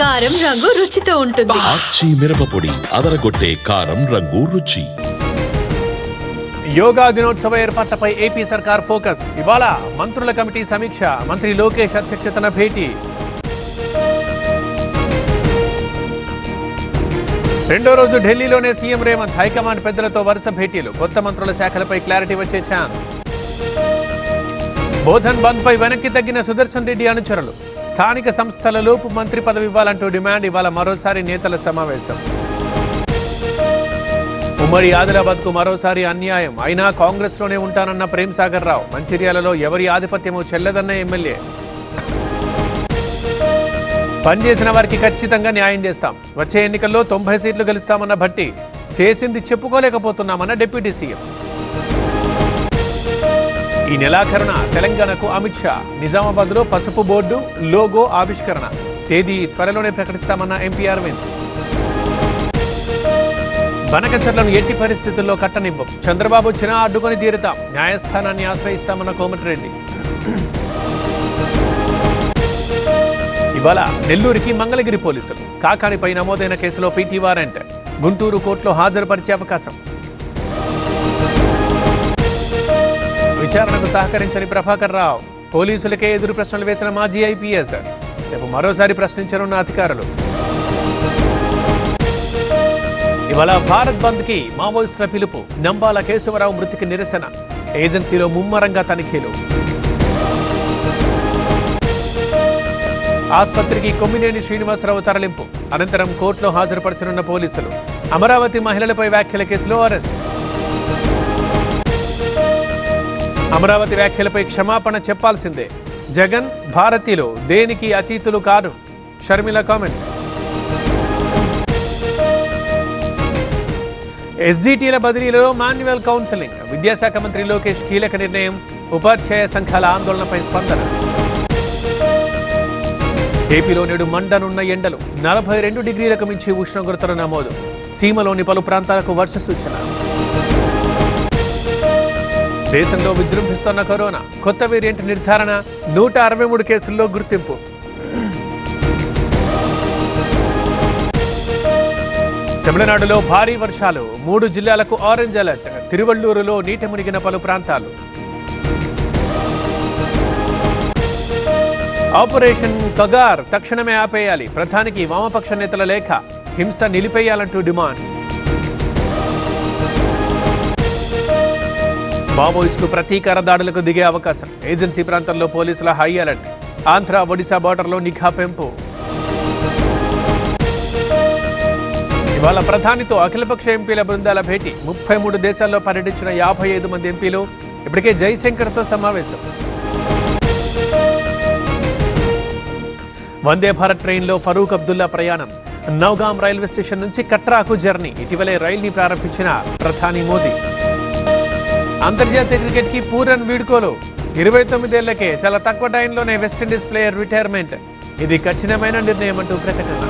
కారం రంగు రుచితో ఉంటుంది. ఆచి మిరపపొడి అదరగొట్టే కారం రంగు రుచి. యోగా దినోత్సవ ఏర్పాట్లపై ఏపీ సర్కార్ ఫోకస్. ఇవాళ మంత్రుల కమిటీ సమీక్ష. మంత్రి లోకేష్ అధ్యక్షతన భేటీ. రెండో రోజు ఢిల్లీలోనే సీఎం రేవంత్ హైకమాండ్ పెద్దలతో వరుస భేటీలు. కొత్త మంత్రుల శాఖలపై క్లారిటీ వచ్చే ఛాన్స్. బోధన్ బంద్ పై వెనక్కి తగ్గిన సుదర్శన్ రెడ్డి అనుచరులు. స్థానిక సంస్థలలోపు మంత్రి పదవి ఇవ్వాలంటూ డిమాండ్. ఇవాళ మరోసారి నేతల సమావేశం. ఉమ్మడి ఆదిలాబాద్ కు మరోసారి అన్యాయం. అయినా కాంగ్రెస్ లోనే ఉంటానన్న ప్రేమ్ సాగర్ రావు. మంచిర్యాలలో ఎవరి ఆధిపత్యమో చెల్లదన్న ఎమ్మెల్యే. పనిచేసిన వారికి ఖచ్చితంగా న్యాయం చేస్తాం. వచ్చే ఎన్నికల్లో 90 సీట్లు గెలుస్తామన్న భట్టి. చేసింది చెప్పుకోలేకపోతున్నామన్న డిప్యూటీ సీఎం. ఈ నెలాఖరున తెలంగాణకు అమిత్ షా. నిజామాబాద్ లో పసుపు బోర్డు లోగో ఆవిష్కరణ. తేదీ త్వరలోనే ప్రకటిస్తామన్న ఎంపీ అరవింద్. బనకచర్లను ఎట్టి పరిస్థితుల్లో కట్టనివ్వం. చంద్రబాబు వచ్చినా అడ్డుకొని తీరుతాం. న్యాయస్థానాన్ని ఆశ్రయిస్తామన్న కోమటిరెడ్డి. ఇవాళ నెల్లూరుకి మంగళగిరి పోలీసులు. కాకానిపై నమోదైన కేసులో పీటీ వారెంట్. గుంటూరు కోర్టులో హాజరుపరిచే అవకాశం. విచారణకు సహకరించని ప్రభాకర్ రావు. పోలీసులకే ఎదురు ప్రశ్నలు వేసిన మాజీ ఐపీఎస్. రేపు మరోసారి ప్రశ్నించనున్న అధికారులు. ఇవాళ భారత్ బంద్ కి మావోయిస్టుల పిలుపు. నంబాల కేశవరావు మృతికి నిరసన. ఏజెన్సీలో ముమ్మరంగా తనిఖీలు. ఆసుపత్రికి కొమ్మినేని శ్రీనివాసరావు తరలింపు. అనంతరం కోర్టులో హాజరుపరచనున్న పోలీసులు. అమరావతి మహిళలపై వ్యాఖ్యల కేసులో అరెస్ట్. అమరావతి వ్యాఖ్యలపై క్షమాపణ చెప్పాల్సిందే. జగన్ భారతీయులు దేనికి అతీతులు కాదు. షర్మిల కామెంట్స్. ఎస్జిటిల బదిలీలో మాన్యువల్ కౌన్సిలింగ్. విద్యాశాఖ మంత్రి లోకేష్ కీలక నిర్ణయం. ఉపాధ్యాయ సంఘాల ఆందోళనపై స్పందన. ఏపీలో నేడు మండనున్న ఎండలు. 42 డిగ్రీలకు మించి ఉష్ణోగ్రతల నమోదు. సీమలోని పలు ప్రాంతాలకు వర్ష సూచన. దేశంలో విజృంభిస్తున్న కరోనా. కొత్త వేరియంట్ నిర్ధారణ. 163 కేసుల్లో గుర్తింపు. తమిళనాడులో భారీ వర్షాలు. 3 జిల్లాలకు ఆరెంజ్ అలర్ట్. తిరువళ్లూరులో నీట మునిగిన పలు ప్రాంతాలు. ఆపరేషన్ కగార్ తక్షణమే ఆపేయాలి. ప్రధానికి వామపక్ష నేతల లేఖ. హింస నిలిపేయాలంటూ డిమాండ్. మావోయిస్టులు ప్రతీకార దాడులకు దిగే అవకాశం. ఏజెన్సీ ప్రాంతంలో పోలీసుల హై అలర్ట్. ఆంధ్ర ఒడిశా బార్డర్లో నిఘా పెంపు. ఇవాళ ప్రధానితో అఖిలపక్ష ఎంపీల బృందాల భేటీ. 33 దేశాల్లో పర్యటించిన 55 మంది ఎంపీలు. ఇప్పటికే జైశంకర్తో సమావేశం. వందే భారత్ ట్రైన్లో ఫరూక్ అబ్దుల్లా ప్రయాణం. నౌగాం రైల్వే స్టేషన్ నుంచి కట్రాకు జర్నీ. ఇటీవలే రైల్ని ప్రారంభించిన ప్రధాని మోదీ. అంతర్జాతీయ క్రికెట్ కి పూరన్ వీడ్కోలు. 29 ఏళ్లకే చాలా తక్కువ టైంలోనే వెస్టిండీస్ ప్లేయర్ రిటైర్మెంట్. ఇది ఖచ్చితమైన నిర్ణయం అంటూ ప్రకటన.